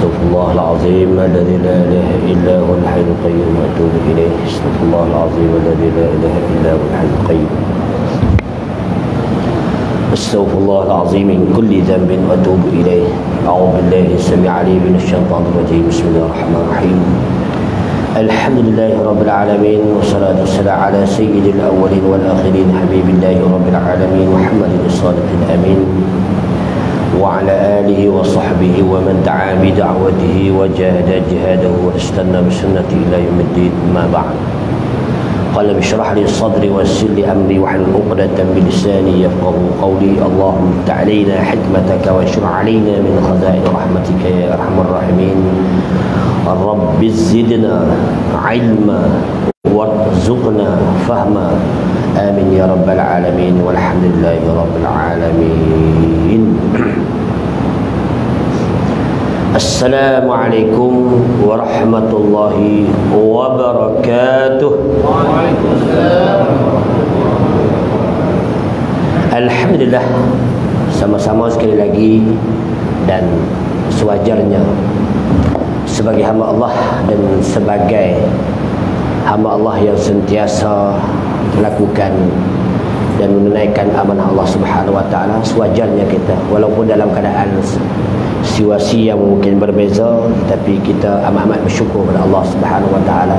استغفر الله العظيم الذي لا إله إلا هو الحي القيوم وأتوب إليه. استغفر الله العظيم الذي لا إله إلا هو الحي القيوم. استغفر الله العظيم من كل ذنب وأتوب إليه. أعوذ بالله السميع العليم من الشيطان الرجيم. بسم الله الرحمن الرحيم. الحمد لله رب العالمين، والصلاة والسلام على سيد الأولين والآخرين حبيب الله رب العالمين محمد الصادق الأمين وعلى آله وصحبه ومن دعا بدعوته وجاهد جهاده واستنى بسنته إلى يوم الدين. ما بعد، قال اشرح لي صدري ويسر لي أمري واحلل عقدة من لساني يفقهوا قولي. اللهم افتح علينا حكمتك واشرح علينا من خزائن رحمتك يا أرحم الراحمين. رب زدنا علما وارزقنا فهما. آمين يا رب العالمين، والحمد لله رب العالمين. Assalamualaikum warahmatullahi wabarakatuh. Waalaikumsalam. Alhamdulillah, sama-sama sekali lagi dan sewajarnya sebagai hamba Allah dan sebagai hamba Allah yang sentiasa melakukan dan menunaikan amanah Allah Subhanahu wa taala, sewajarnya kita walaupun dalam keadaan situasi yang mungkin berbeza, tapi kita amat-amat bersyukur kepada Allah Subhanahu wa taala.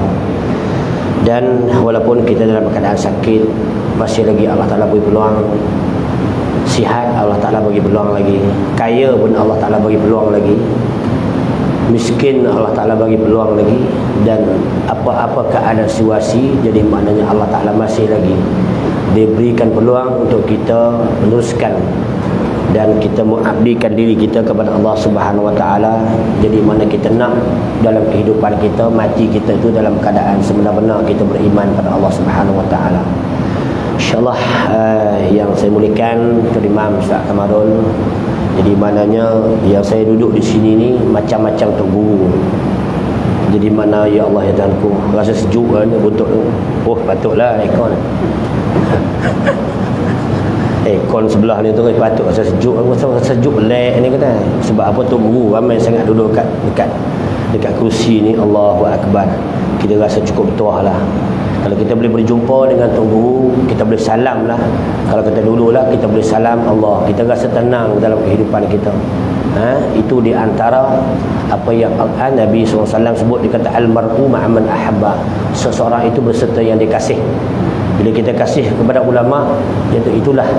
Dan walaupun kita dalam keadaan sakit, masih lagi Allah Taala beri peluang. Sihat Allah Taala bagi peluang lagi. Kaya pun Allah Taala bagi peluang lagi. Miskin Allah Taala bagi peluang lagi. Dan apa-apa keadaan situasi, jadi maknanya Allah Taala masih lagi diberikan peluang untuk kita meneruskan dan kita mengabdikan diri kita kepada Allah Subhanahu wa taala. Jadi mana kita nak dalam kehidupan kita, mati kita itu dalam keadaan sebenar-benar kita beriman pada Allah Subhanahu wa taala. Insyaallah yang saya muliakan Tuan Imam Ustaz Kamarul. Jadi maknanya yang saya duduk di sini ni macam-macam tok guru. Jadi mana ya Allah ya Tuhanku, rasa sejuk kan buntut tu. Oh patutlah aircon. Aircon sebelah ni tu patut rasa sejuk. Aku rasa sejuk lek ni kata. Sebab apa tu guru ramai sangat duduk dekat kerusi ni. Allahu akbar. Kita rasa cukup betul lah. Kalau kita boleh berjumpa dengan Tuan Guru, kita boleh salam lah. Kalau kita dululah kita boleh salam Allah, kita rasa tenang dalam kehidupan kita. Itu di antara apa yang Nabi SAW sebut. Dia kata al-mar'u ma'aman ahabba. Seseorang itu berserta yang dikasih. Bila kita kasih kepada ulama, itulah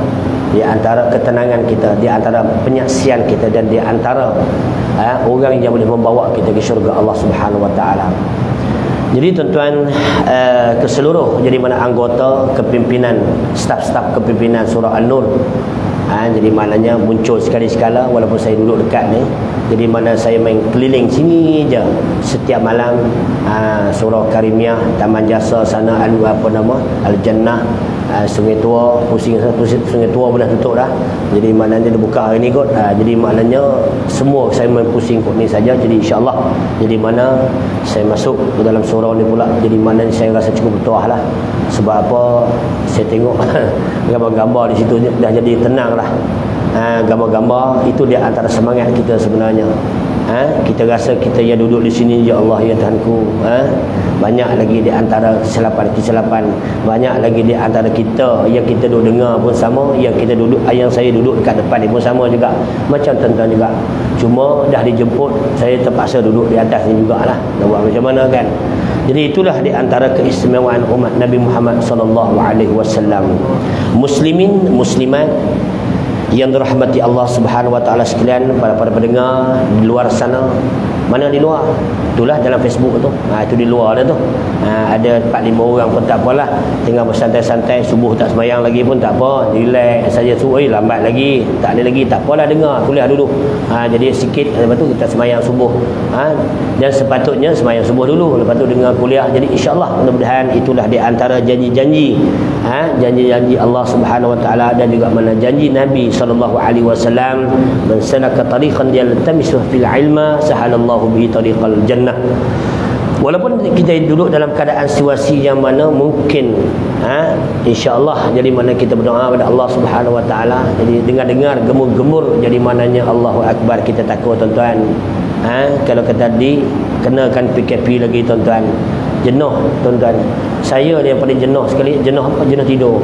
di antara ketenangan kita, di antara penyaksian kita, dan di antara orang yang boleh membawa kita ke syurga Allah Subhanahu wa taala. Jadi tuan-tuan, ke seluruh jadi mana anggota kepimpinan, staf-staf kepimpinan surah An-Nur, jadi maknanya muncul sekali-sekala walaupun saya duduk dekat ni. Jadi mana saya main keliling sini je setiap malam, surau Karimiyah, Taman Jasa sana, Al-Jannah, Sungai Tua, pusing Sungai Tua pun dah tutup dah. Jadi maknanya dia buka hari ni kot. Jadi maknanya semua saya main pusing kot ni saja. Jadi insya-Allah jadi mana saya masuk ke dalam surau ni pula, jadi maknanya saya rasa cukup bertuah lah. Sebab apa? Saya tengok gambar-gambar di situ dah jadi tenang lah. Gambar-gambar itu di antara semangat kita sebenarnya. Kita rasa kita yang duduk di sini, ya Allah ya Tuhanku, banyak lagi di antara kesilapan, banyak lagi di antara kita yang kita duduk dengar pun sama, yang saya duduk dekat depan ni pun sama juga, macam tuan-tuan juga. Cuma dah dijemput, saya terpaksa duduk di atas ni jugalah. Nak buat macam mana kan? Jadi itulah di antara keistimewaan umat Nabi Muhammad sallallahu alaihi wasallam. Muslimin, muslimat yang dirahmati Allah Subhanahu wa taala sekalian, para pendengar di luar sana. Mana di luar? Itulah dalam Facebook tu. Itu di luar dah tu. Ada 4-5 orang pun tak apalah. Tengah bersantai-santai, subuh tak sembahyang lagi pun tak apa. Relax saja. Lambat lagi. Tak ada lagi. Tak apalah, dengar kuliah dulu. Jadi sikit, lepas tu kita sembahyang subuh. Dan sepatutnya sembahyang subuh dulu, lepas tu dengar kuliah. Jadi insya-Allah mudah-mudahan itulah di antara janji-janji, janji-janji Allah Subhanahu wa taala, dan juga mana janji Nabi sallallahu alaihi wasallam, man salaka tariqan yaltamisu fil ilma sahalallahu bihi tariqal jannah. Walaupun kita duduk dalam keadaan situasi yang mana mungkin insya-Allah jadi mana kita berdoa kepada Allah Subhanahu wa taala, jadi dengar-dengar gemur-gemur, jadi maknanya Allahu akbar, kita takut tuan-tuan. Kalau kata kenakan PKP lagi tuan-tuan, jenuh tuan-tuan. Saya yang paling jenuh sekali. Jenuh apa? Jenuh tidur.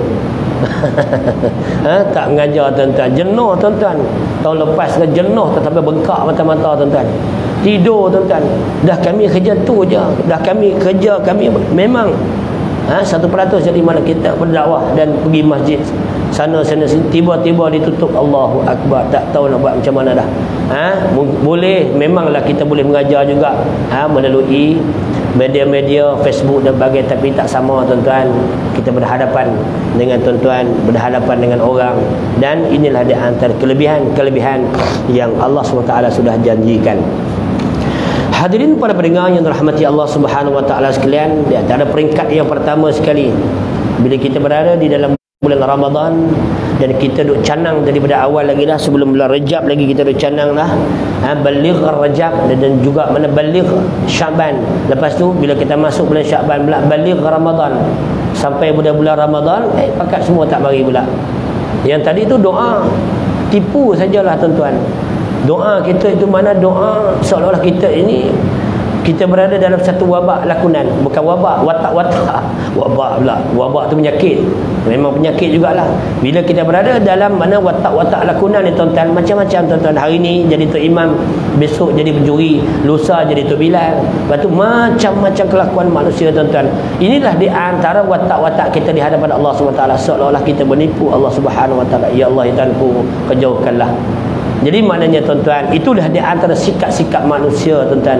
Tak mengajar tuan-tuan, jenuh tuan-tuan. Tahun lepas kan jenuh sampai bengkak mata-mata tuan-tuan. Tidur tuan-tuan. Dah kami kerja tu je. Dah kami kerja kami memang 1% jadi mana kita berdakwah dan pergi masjid sana sini, tiba-tiba ditutup. Allahu Akbar, tak tahu nak buat macam mana dah. Boleh, memanglah kita boleh mengajar juga melalui media-media Facebook dan sebagainya, tapi tak sama tuan-tuan. Kita berhadapan dengan tuan-tuan, berhadapan dengan orang, dan inilah di antara kelebihan yang Allah SWT sudah janjikan. Hadirin para pendengar yang dirahmati Allah Subhanahu wa taala sekalian, di antara peringkat yang pertama sekali, bila kita berada di dalam bulan Ramadan dan kita duk canang daripada awal lagi dah, sebelum bulan Rajab lagi kita duk canang dah, baligh Rajab dan juga mana baligh Syaban. Lepas tu bila kita masuk bulan Syaban pula baligh Ramadan, sampai bulan Ramadan pakat semua tak mari pula. Yang tadi tu doa tipu sajalah tuan-tuan. Doa kita itu mana doa seolah-olah kita ini kita berada dalam satu wabak lakonan. Bukan wabak, watak-watak. Wabak pula. Wabak tu penyakit. Memang penyakit jugalah. Bila kita berada dalam mana watak-watak lakonan ni tuan-tuan, macam-macam tuan-tuan. Hari ni jadi Tok Imam, besok jadi pencuri, lusa jadi Tok Bilal. Lepas tu macam-macam kelakuan manusia tuan-tuan. Inilah di antara watak-watak kita di hadapan Allah SWT. Seolah-olah kita menipu Allah Subhanahu Wa Taala. Ya Allah, ya Tuhanku, kejauhkanlah. Jadi maknanya tuan-tuan, itulah di antara sikap-sikap manusia tuan-tuan.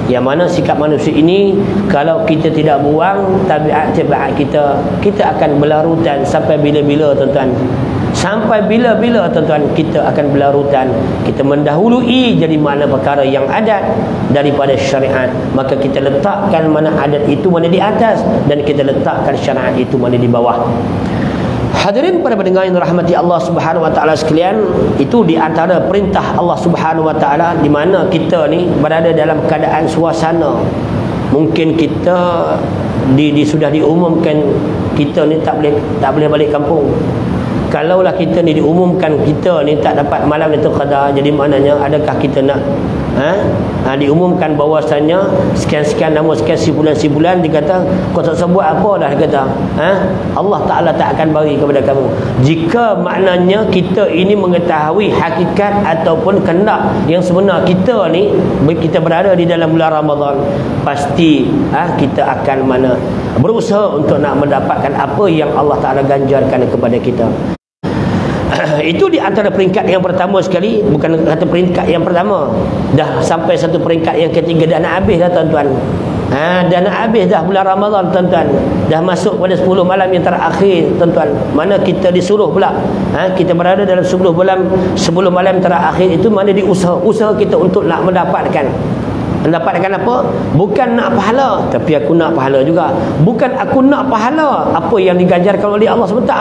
Yang mana sikap manusia ini, kalau kita tidak buang tabiat-tabiat kita akan berlarutan sampai bila-bila tuan-tuan. Sampai bila-bila tuan-tuan kita akan berlarutan. Kita mendahului jadi mana perkara yang adat daripada syariat. Maka kita letakkan mana adat itu mana di atas, dan kita letakkan syariat itu mana di bawah. Hadirin para pendengar yang dirahmati Allah Subhanahu wa taala sekalian, itu di antara perintah Allah Subhanahu wa taala, di mana kita ni berada dalam keadaan suasana mungkin kita sudah diumumkan kita ni tak boleh balik kampung. Kalaulah kita ni diumumkan kita ni tak dapat malam itu qada, jadi maknanya adakah kita nak diumumkan bahawasanya sekian-sekian nama sekian dia kata kau tak sebut apa dah, dia kata Allah Ta'ala tak akan bagi kepada kamu. Jika maknanya kita ini mengetahui hakikat ataupun kehendak yang sebenar kita ni, kita berada di dalam bulan Ramadan, pasti kita akan mana berusaha untuk nak mendapatkan apa yang Allah Ta'ala ganjarkan kepada kita. Itu di antara peringkat yang pertama sekali. Bukan kata peringkat yang pertama, dah sampai satu peringkat yang ketiga, dah nak habis dah tuan-tuan. Dah nak habis dah bulan Ramadan tuan-tuan. Dah masuk pada 10 malam yang terakhir tuan-tuan. Mana kita disuruh pula kita berada dalam 10 malam terakhir itu, mana usaha kita untuk nak mendapatkan apa? Bukan nak pahala, tapi aku nak pahala juga. Bukan aku nak pahala apa yang diganjarkan oleh Allah SWT.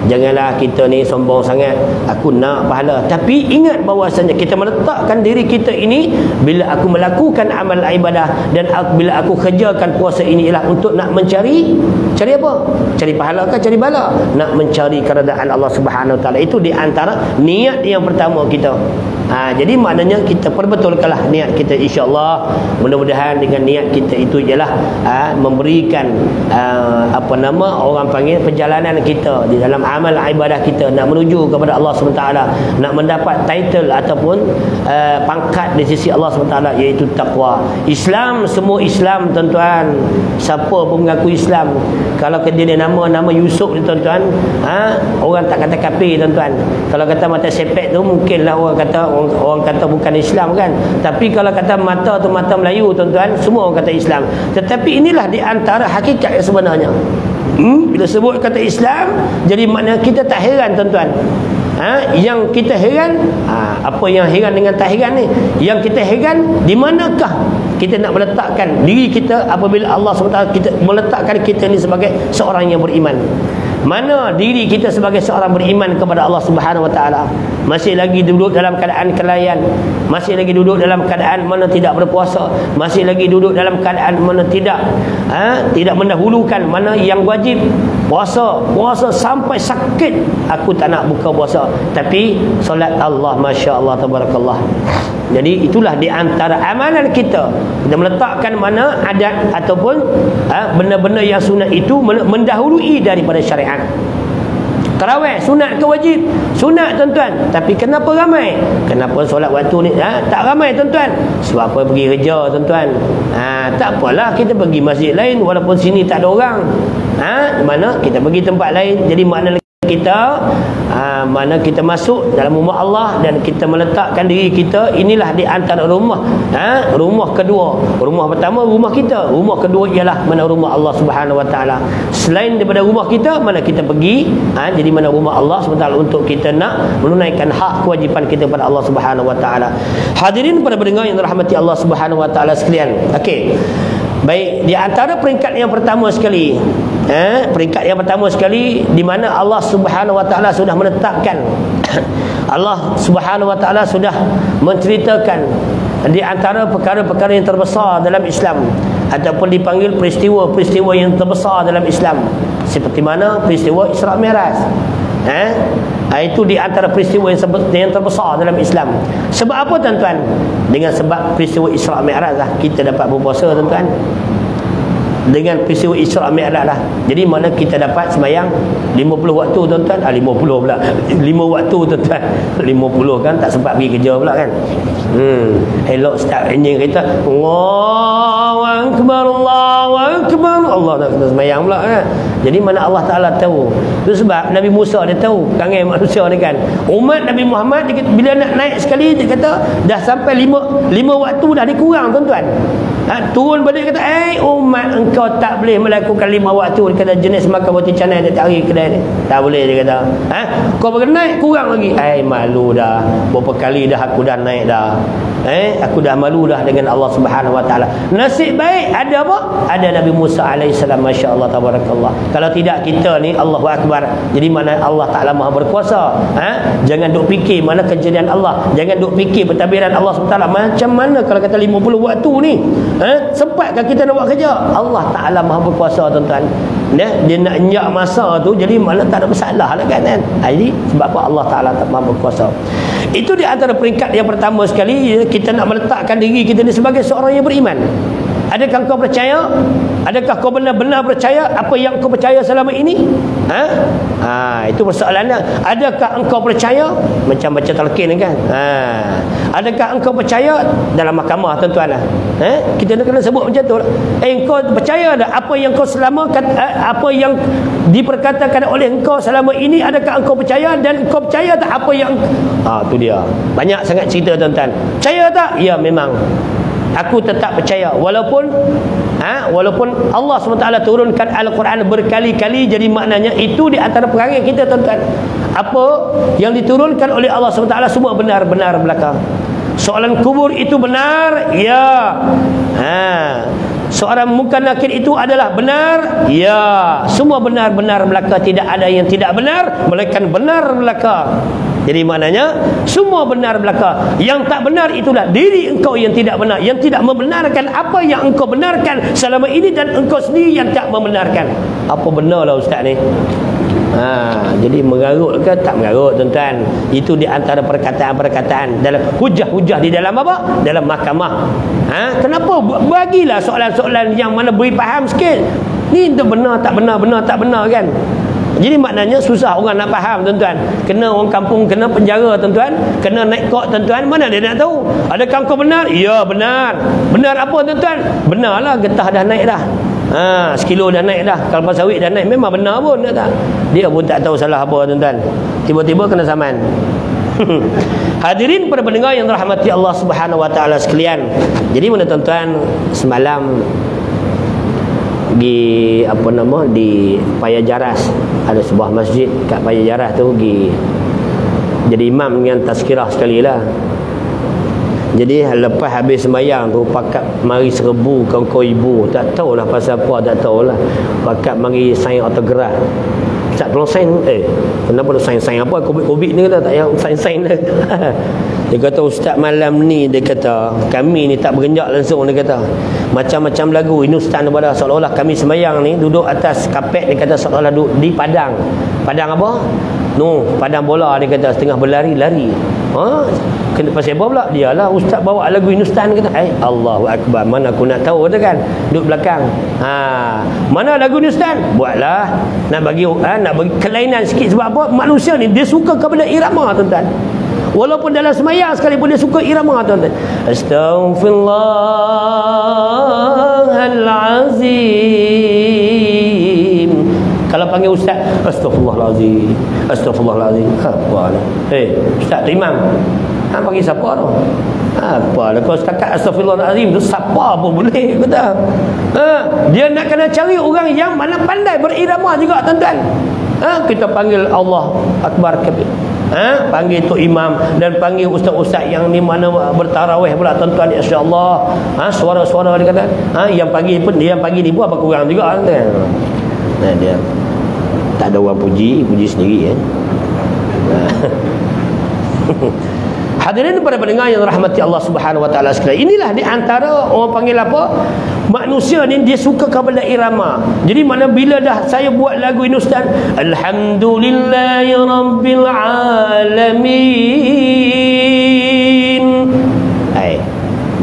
Janganlah kita ni sombong sangat, aku nak pahala. Tapi ingat bahawasanya kita meletakkan diri kita ini, bila aku melakukan amal ibadah dan bila aku kerjakan puasa ini ialah untuk nak cari apa? Cari pahala ke cari bala? Nak mencari keredaan Allah Subhanahu Wa Taala. Itu di antara niat yang pertama kita. Jadi maknanya kita perbetulkanlah niat kita, insya-Allah. Mudah-mudahan dengan niat kita itu ialah memberikan orang panggil perjalanan kita di dalam amal ibadah kita nak menuju kepada Allah SWT, nak mendapat title ataupun pangkat di sisi Allah SWT, iaitu taqwa. Islam, semua Islam tuan-tuan. Siapa pun mengaku Islam, kalau dia nama Yusuf ni tuan-tuan, orang tak kata kafir tuan-tuan. Kalau kata mata sepek tu mungkinlah orang kata bukan Islam kan. Tapi kalau kata mata tu mata Melayu tuan-tuan, semua orang kata Islam. Tetapi inilah di antara hakikat yang sebenarnya. Bila sebut kata Islam, jadi makna kita tak heran tuan-tuan. Yang kita heran, apa yang heran dengan tak heran ni? Yang kita heran, di manakah kita nak meletakkan diri kita apabila Allah SWT kita meletakkan kita ni sebagai seorang yang beriman. Mana diri kita sebagai seorang beriman kepada Allah Subhanahu Wa Taala? Masih lagi duduk dalam keadaan kelainan, masih lagi duduk dalam keadaan mana tidak berpuasa, masih lagi duduk dalam keadaan mana tidak mendahulukan mana yang wajib. Puasa sampai sakit aku tak nak buka puasa, tapi solat Allah, masya-Allah, tabarakallah. Jadi itulah di antara amalan kita meletakkan mana adat ataupun benda-benda yang sunat itu mendahului daripada syariat. Tarawih sunat ke wajib? Sunat, tuan-tuan. Tapi kenapa ramai? Kenapa solat waktu ni tak ramai, tuan-tuan? Sebab apa? Pergi kerja, tuan-tuan. Tak apalah, kita pergi masjid lain walaupun sini tak ada orang. Mana kita pergi tempat lain. Jadi makna kita mana kita masuk dalam rumah Allah dan kita meletakkan diri kita, inilah di antara rumah. Rumah kedua, rumah pertama rumah kita, rumah kedua ialah mana rumah Allah Subhanahu Wa Taala. Selain daripada rumah kita, mana kita pergi, jadi mana rumah Allah SWT untuk kita nak menunaikan hak kewajipan kita kepada Allah Subhanahu Wa Taala. Hadirin para pendengar yang dirahmati Allah Subhanahu Wa Taala sekalian. Okey. Baik, di antara peringkat yang pertama sekali, peringkat yang pertama sekali di mana Allah Subhanahu Wa Taala sudah menetapkan, Allah Subhanahu Wa Taala sudah menceritakan di antara perkara-perkara yang terbesar dalam Islam ataupun dipanggil peristiwa-peristiwa yang terbesar dalam Islam, seperti mana peristiwa Isra Mi'raj. Itu di antara peristiwa yang terbesar dalam Islam. Sebab apa, tuan-tuan? Dengan sebab peristiwa Isra Mi'raj lah kita dapat berpuasa, tuan-tuan. Dengan peristiwa Isra Mi'raj lah. Jadi mana kita dapat sembahyang 50 waktu, tuan-tuan. 50 pula. 5 waktu, tuan-tuan. 50 kan tak sempat pergi kerja pula kan. Elok start enjin kereta. Allahu Akbar, Allahu Akbar. Allah nak kena sembahyang pula kan. Jadi mana Allah Ta'ala tahu. Itu sebab Nabi Musa dia tahu kangai manusia ni kan. Umat Nabi Muhammad dia, bila nak naik sekali dia kata dah sampai 5 waktu dah dikurang, tuan-tuan. Turun balik kata, umat engkau tak boleh melakukan 5 waktu. Dia kata jenis makan roti canai dia tak hari kedai ni. Tak boleh, dia kata. Kau pergi naik kurang lagi. Malu dah. Berapa kali dah aku dah naik dah. Aku dah malu dah dengan Allah Subhanahu Wa Taala. Nasib baik ada apa? Ada Nabi Musa alaihissalam, masya-Allah, tabarakallah. Kalau tidak kita ni, Allahu Akbar. Jadi mana Allah Taala Maha berkuasa. Jangan duk fikir mana kejadian Allah. Jangan duk fikir pentadbiran Allah SWT. Macam mana kalau kata 50 waktu ni? Sempatkah kita nak buat kerja? Allah Taala Maha berkuasa, tuan-tuan. Dia nak enyak masa tu, jadi mana tak ada masalah lah kan. Jadi sebab apa? Allah Taala Maha berkuasa. Itu di antara peringkat yang pertama sekali, kita nak meletakkan diri kita ni sebagai seorang yang beriman. Adakah kau percaya? Adakah kau benar-benar percaya apa yang kau percaya selama ini? Itu persoalannya. Adakah engkau percaya? Macam baca talqin kan? Adakah engkau percaya dalam mahkamah, tuan-tuan? Kita nak kena sebut macam tu. Engkau percaya tak apa yang kau apa yang diperkatakan oleh engkau selama ini? Adakah engkau percaya? Dan engkau percaya tak apa yang tu dia. Banyak sangat cerita, tuan-tuan. Percaya tak? Ya, memang aku tetap percaya walaupun Allah SWT turunkan Al-Quran berkali-kali. Jadi maknanya itu di antara perangai kita, tuan-tuan. Apa yang diturunkan oleh Allah SWT semua benar-benar belaka. Soalan kubur itu benar, ya. Soalan munkar nakir itu adalah benar, ya. Semua benar-benar belaka. Tidak ada yang tidak benar, melainkan benar belaka. Jadi maknanya semua benar belaka. Yang tak benar itulah diri engkau yang tidak benar, yang tidak membenarkan apa yang engkau benarkan selama ini, dan engkau sendiri yang tak membenarkan. Apa benarlah ustaz ni? Jadi mengarut ke tak mengarut, tuan-tuan? Itu di antara perkataan-perkataan dalam hujah-hujah di dalam apa? Dalam mahkamah. Kenapa? Bagilah soalan-soalan yang mana beri faham sikit. Ni tak benar, tak benar, benar, tak benar kan? Jadi maknanya susah orang nak faham, tuan-tuan. Kena orang kampung kena penjara, tuan-tuan. Kena naik court, tuan-tuan. Mana dia nak tahu? Adakah kau benar? Ya, benar. Benar apa, tuan-tuan? Benarlah getah dah naik dah. 1 kilo dah naik dah. Kalpa sawit dah naik. Memang benar pun, tak? Dia pun tak tahu salah apa, tuan-tuan. Tiba-tiba kena saman. Hadirin para pendengar yang dirahmati Allah Subhanahu Wa Taala sekalian. Jadi mana, tuan-tuan, semalam di di Payajaras ada sebuah masjid kat Payajaras tu, pergi jadi imam dengan tazkirah sekali lah. Jadi lepas habis sembahyang tu pakat mari 1000 kawan-kawan ibu, tak tahulah pasal apa, tak tahulah, pakat mari sign autograph Ustaz tolong sign. Kenapa nak sign apa? Covid ni kata tak payah sign dah. Dia kata ustaz malam ni, dia kata kami ni tak berenjak langsung, dia kata macam-macam lagu ini ustaz daripada seolah-olah kami sembahyang ni duduk atas kapet, dia kata seolah-olah duduk di padang apa? Padang bola, dia kata setengah berlari-lari. Kena pasal apa pula? Dialah ustaz bawa lagu Hindustan, kata. Allahu akbar, mana aku nak tahu, kata kan. Duduk belakang. Mana lagu Hindustan? Buatlah. Nak bagi kelainan sikit, sebab apa? Manusia ni dia suka kepada irama, tuan-tuan. Walaupun dalam semayang sekalipun dia suka irama, tuan-tuan. Astaghfirullahalazim. Kalau panggil ustaz, astagfirullahalazim, astagfirullahalazim. Apa ni? Ustaz tu imam. Panggil siapa tu? Apalah kau setakat astagfirullahalazim tu siapa pun boleh, kata. Dia nak kena cari orang yang mana pandai berirama juga, tuan-tuan. Kita panggil Allah Akbar kabir. Panggil Tok Imam dan panggil ustaz-ustaz yang ni mana bertarawih pula, tuan-tuan, insya-Allah. Suara-suara dia kata. Yang panggil pun dia yang panggil ni pun apa kurang juga, kan. Dia tak ada orang puji sendiri, Hadirin para pendengar yang rahmati Allah Subhanahu wa taala sekalian. Inilah di antara orang panggil apa? Manusia ni dia suka kepada irama. Jadi mana bila dah saya buat lagu ini ustaz, alhamdulillahi rabbil alamin.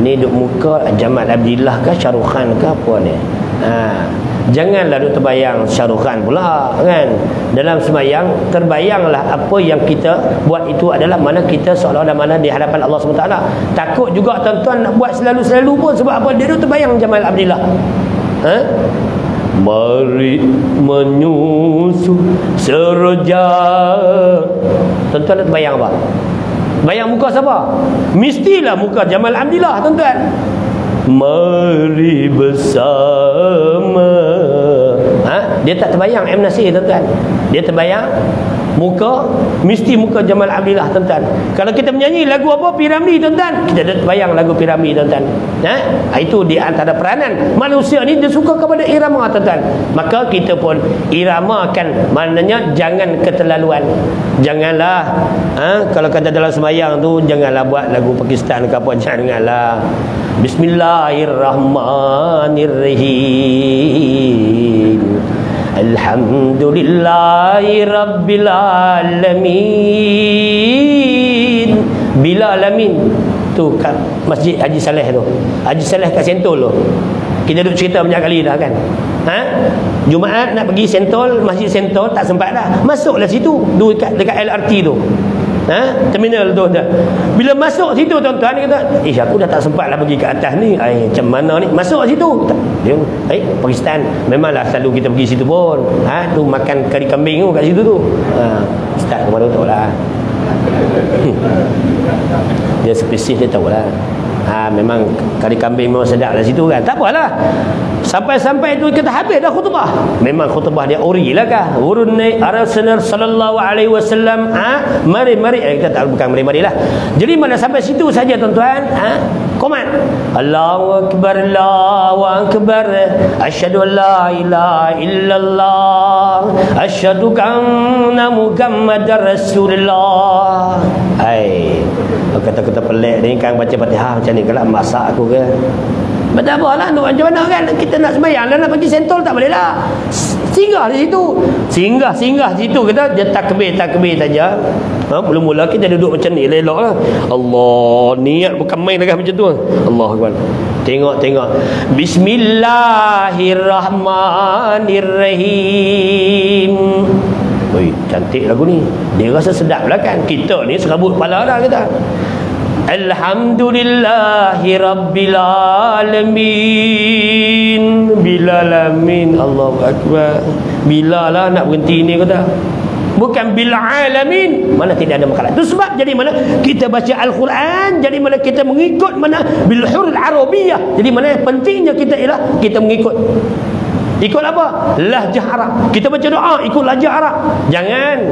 Ni duk muka Jamal Abdillah ke Shahrukh Khan ke apa ni? Janganlah duk terbayang Shahrukh Khan pula, kan. Dalam sembahyang terbayanglah apa yang kita buat itu adalah mana kita seolah-olah mana di hadapan Allah SWT. Takut juga tuan-tuan nak buat selalu-selalu pun, sebab apa? Dia duk terbayang Jamal Abdillah. Mari menyusu seroja. Tuan-tuan nak terbayang apa? Bayang muka siapa? Mestilah muka Jamal Abdillah, tuan-tuan. Mari bersama. Dia tak terbayang M. Nasir, tuan-tuan. Dia terbayang muka, mesti muka Jamal Abdillah, tuan-tuan. Kalau kita menyanyi lagu apa? Piramli, tuan-tuan, kita dah terbayang lagu Piramli, tuan-tuan. Itu di antara peranan manusia ni, dia suka kepada irama, tuan-tuan. Maka kita pun iramakan, maknanya jangan keterlaluan. Janganlah kalau kata dalam semayang tu, janganlah buat lagu Pakistan ke apa, janganlah. Bismillahirrahmanirrahim. Alhamdulillahi rabbil alamin. Bila alamin tu kat Masjid Haji Saleh tu, Haji Saleh kat Sentul tu, kita duduk cerita banyak kali dah, kan. Jumaat nak pergi Sentul, Masjid Sentul, tak sempat dah. Masuklah situ dekat LRT tu, terminal tu dah. Bila masuk situ, tuan-tuan, dia kata, aku dah tak sempat lah pergi ke atas ni. Macam mana ni? Masuk situ. Dia, Pakistan. Memanglah selalu kita pergi situ pun. Tu makan kari kambing tu kat situ tu. Ustaz kemana tu lah. Dia spesifik, dia tahu lah. Memang kari kambing memang sedap lah situ, kan. Tak apalah. Sampai-sampai itu kita habis dah khutbah. Memang khutbah dia ori lah kah? Urun Rasulullah sallallahu alaihi wasallam. Mari kita tak, bukan mari lah. Jadi mana sampai situ saja, tuan-tuan. Komat. Allahu akbar, Allahu akbar. Asyhadu an la ilaha illallah. Asyhadu anna Muhammadar Rasulullah. Kata-kata pelik ni kan, baca Fatihah macam ni, kalau masak aku ke? Tak apalah, macam mana kan kita nak sembahyang lah, nak pergi Sentul tak boleh lah. Singgah di situ. Singgah situ, kita dia takbir saja. Mula-mula kita duduk macam ni, elok lah. Allah, niat bukan main dah macam tu. Allahu Akbar. Tengok. Bismillahirrahmanirrahim. Cantik lagu ni. Dia rasa sedap lah, kan. Kita ni serabut kepala dah kita. Alhamdulillahi rabbil alamin. Bila alamin, Allahu Akbar. Bila lah nak berhenti ni, kata. Bukan bil alamin. Mana tidak ada makalah. Itu sebab jadi mana kita baca Al-Quran, jadi mana kita mengikut mana bil huruf arabiyah. Jadi mana pentingnya kita ialah kita mengikut. Ikut apa? Lahjah Arab. Kita baca doa ikut lahjah Arab. Jangan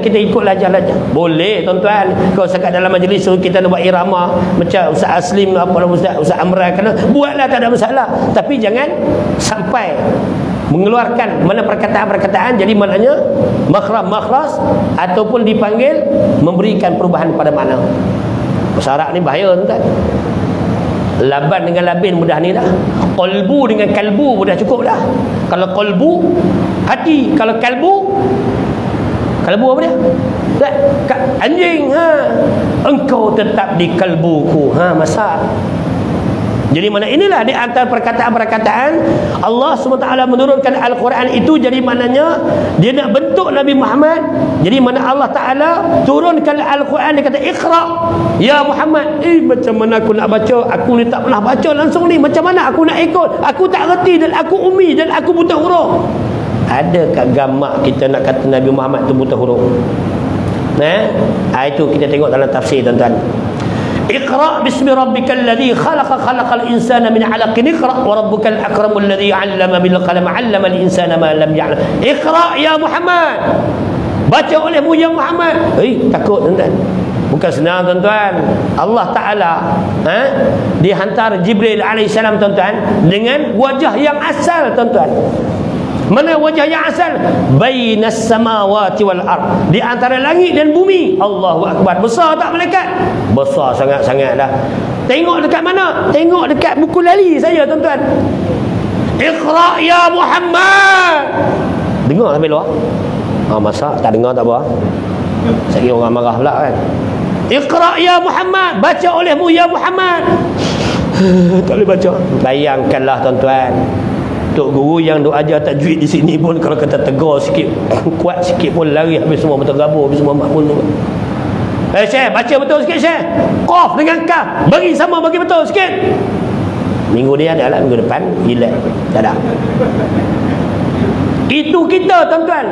kita ikut lahjah. Boleh, tuan-tuan. Kalau sekat dalam majlis kita nak buat irama macam Ustaz Aslim apa, Ustaz Amran, kena buatlah, tak ada masalah. Tapi jangan sampai mengeluarkan mana perkataan-perkataan, jadi maknanya makhraj ataupun dipanggil memberikan perubahan pada makna. Bahasa Arab ni bahaya tuan. Laban dengan labin mudah ni dah. Qalbu dengan kalbu mudah cukup dah. Kalau qalbu hati, kalau kalbu apa dia? Anjing, engkau tetap di kalbuku. Masak. Jadi mana inilah di antara perkataan-perkataan Allah SWT menurunkan Al-Quran itu, jadi maknanya dia nak bentuk Nabi Muhammad. Jadi mana Allah Ta'ala turunkan Al-Quran, dia kata Iqra ya Muhammad. Macam mana aku nak baca? Aku ni tak pernah baca langsung ni, macam mana aku nak ikut? Aku tak reti dan aku umi dan aku buta huruf. Ada kat gamak kita nak kata Nabi Muhammad tu buta huruf? Itu kita tengok dalam tafsir tuan-tuan. Iqra bismi rabbikal ladzi khalaqal insana min 'alaqin. Iqra wa rabbukal akramul ladzi 'allama bil qalam 'allamal insana ma lam ya'lam. Iqra ya Muhammad. Baca olehmu ya Muhammad. Takut tuan-tuan. Bukan senang tuan-tuan. Allah Ta'ala dihantar Jibril alaihissalam tuan-tuan dengan wajah yang asal tuan-tuan. Mana wajah yang asal? Bainas samawati wal ard, di antara langit dan bumi. Allahu akbar. Besar tak malaikat? Besar sangat-sangat dah. Tengok dekat mana? Tengok dekat buku lali saya tuan-tuan. Iqra ya Muhammad. Dengar sampai luar? Masa tak dengar tak apa. Saya kira orang marah pula kan. Iqra ya Muhammad. Baca olehmu ya Muhammad. Tak boleh baca. Bayangkanlah tuan-tuan, tok guru yang duk ajar tajwid di sini pun kalau kata tegur sikit, kuat sikit pun lari habis semua bertergabur, habis semua makmum tu. Syekh, baca betul sikit Syekh. Qaf dengan kaf, bagi sama, bagi betul sikit. Minggu ni ada lah, minggu depan hilang. Tak ada. Itu kita tuan-tuan.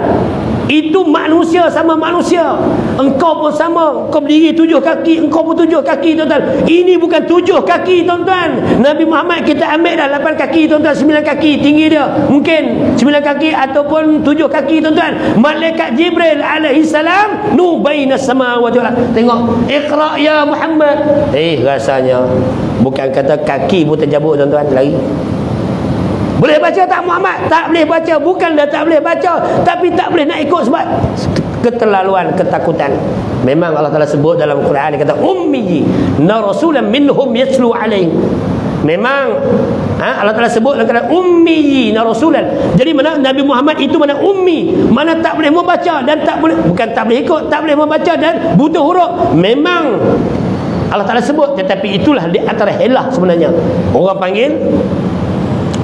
Itu manusia sama manusia. Engkau pun sama. Engkau berdiri 7 kaki, engkau pun 7 kaki tuan-tuan. Ini bukan 7 kaki tuan-tuan. Nabi Muhammad kita ambil dah 8 kaki tuan-tuan, 9 kaki tinggi dia. Mungkin 9 kaki ataupun 7 kaki tuan-tuan. Malaikat Jibril alaihissalam nu bainas samawati wal ardh. Tengok, Iqra ya Muhammad. Rasanya bukan kata kaki pun terjabuk tuan-tuan, lari. Boleh baca tak Muhammad? Tak boleh baca. Bukan dah tak boleh baca, tapi tak boleh nak ikut sebab keterlaluan, ketakutan. Memang Allah Ta'ala sebut dalam Quran, dia kata ummi na rasulan minhum yatlu alaihim. Memang Allah Ta'ala sebut dalam Quran ummi na rasulan. Jadi mana Nabi Muhammad itu mana ummi, mana tak boleh membaca dan tak boleh, bukan tak boleh ikut, tak boleh membaca dan buta huruf. Memang Allah Ta'ala sebut, tetapi itulah di antara helah sebenarnya. Orang panggil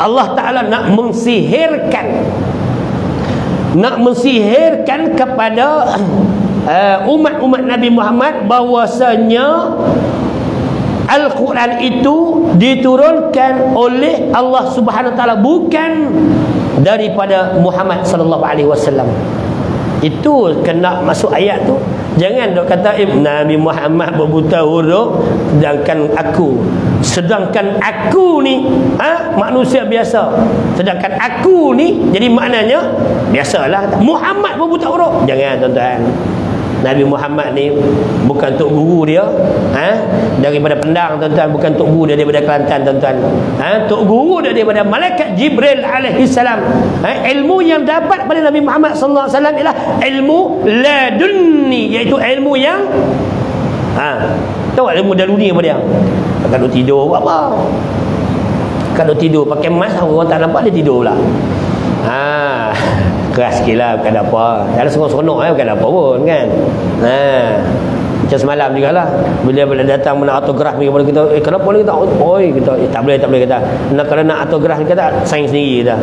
Allah Ta'ala nak mensihirkan kepada umat-umat Nabi Muhammad bahwasanya Al-Quran itu diturunkan oleh Allah Subhanahu Wa Ta'ala, bukan daripada Muhammad sallallahu alaihi wasallam. Itu kena masuk ayat tu. Jangan dok kata Nabi Muhammad berbuta huruf sedangkan aku ni manusia biasa. Sedangkan aku ni, jadi maknanya biasalah Muhammad berbuta huruf. Jangan tuan-tuan. Nabi Muhammad ni bukan tok guru dia daripada Pendang tuan-tuan, bukan tok guru dia daripada Kelantan tuan-tuan. Tok guru dia daripada malaikat Jibril alaihissalam. Ilmu yang dapat pada Nabi Muhammad sallallahu alaihi wasallam ialah ilmu ladunni, iaitu ilmu yang tahu ilmu daluni apa dia? Kalau tidur buat apa? Kalau tidur pakai mask, orang tak nampak dia tidur pula. Keras sikit lah, bukan apa. Dalam seronok-seronok bukan apa pun kan. Macam semalam jugalah, bila datang nak autograf ni kepada kita, kenapa ni kita? Tak boleh kata. Kalau nak autograf ni kata sign sendiri kata.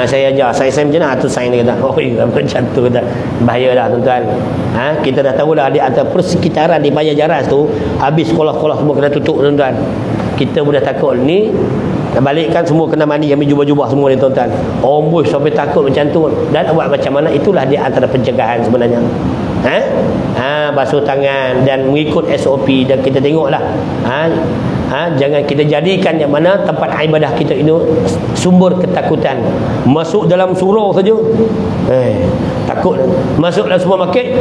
Saya ajar sign macam mana tu sign ni kata. Macam tu kata. Bahaya dah tuan-tuan. Kita dah tahu dah di antara persekitaran di Baya Jaras tu, habis sekolah-sekolah semua kena tutup tuan-tuan. Kita pun dah takut ni. Balikkan semua kena mandi, ambil jubah-jubah semua ni tuan-tuan. Omboh sampai takut macam tu. Dan buat macam mana, itulah di antara pencegahan sebenarnya. Basuh tangan dan mengikut SOP. Dan kita tengoklah jangan kita jadikan yang mana tempat ibadah kita ini sumber ketakutan. Masuk dalam surau saja takut. Masuk dalam supermarket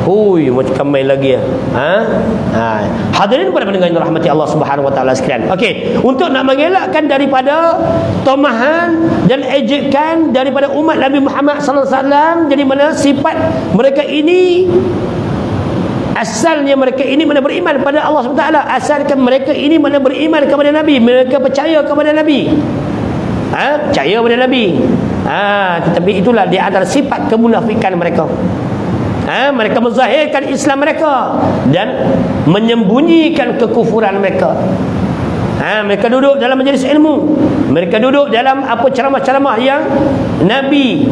Hui, macam main lagi ya. Hadirin pada pendengar yang rahmati Allah Subhanahu wa taala sekalian. Okey, untuk nak mengelakkan daripada tomahan dan ejekan daripada umat Nabi Muhammad sallallahu alaihi wasallam, jadi mana sifat mereka ini, asalnya mereka ini mana beriman kepada Allah SWT, asalkan mereka ini mana beriman kepada Nabi, mereka percaya kepada Nabi, percaya kepada Nabi, tetapi itulah di antara sifat kemunafikan mereka. Mereka menzahirkan Islam mereka dan menyembunyikan kekufuran mereka. Mereka duduk dalam majlis ilmu, mereka duduk dalam ceramah-ceramah yang Nabi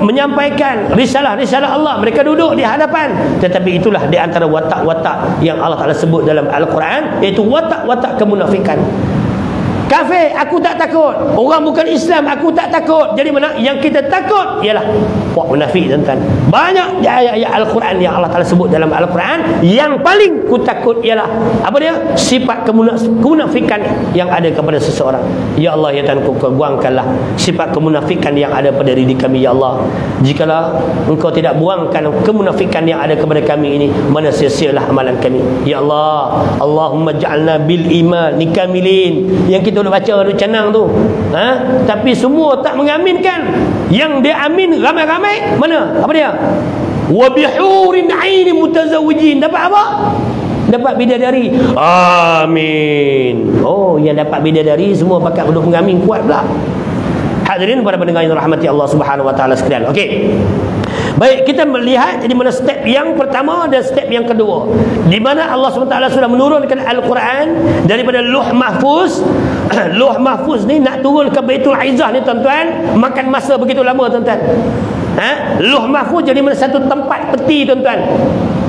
menyampaikan risalah-risalah Allah, mereka duduk di hadapan, tetapi itulah di antara watak-watak yang Allah Ta'ala sebut dalam Al-Quran, iaitu watak-watak kemunafikan. Kafir, aku tak takut. Orang bukan Islam, aku tak takut. Jadi mana? Yang kita takut ialah puak munafik, tuan-tuan. Banyak ayat-ayat Al-Quran yang Allah Ta'ala sebut dalam Al-Quran, yang paling ku takut ialah apa dia? Sifat kemunafikan yang ada kepada seseorang. Ya Allah, ya Tuhan, kau buangkanlah sifat kemunafikan yang ada pada diri kami, ya Allah. Jikalau engkau tidak buangkan kemunafikan yang ada kepada kami ini, mana sia-sialah amalan kami. Ya Allah, Allahumma ja'alna bil iman nikamilin. Yang kita dah baca ada canang tu, tapi semua tak mengaminkan. Yang dia amin ramai-ramai, mana? Apa dia? Wa bihurin 'aini mutazawijin. Dapat apa? Dapat bidadari. Amin. Oh, yang dapat bidadari semua pakat duduk mengamin kuat pula. Hadirin para pendengar yang rahmati Allah Subhanahu wa taala sekalian. Okey. Baik, kita melihat di mana step yang pertama dan step yang kedua, di mana Allah SWT sudah menurunkan Al-Quran daripada Lauh Mahfuz. Lauh Mahfuz ni nak turun ke Baitul Izzah ni, tuan-tuan, makan masa begitu lama, tuan-tuan. Lauh Mahfuz jadi mana satu tempat peti, tuan-tuan.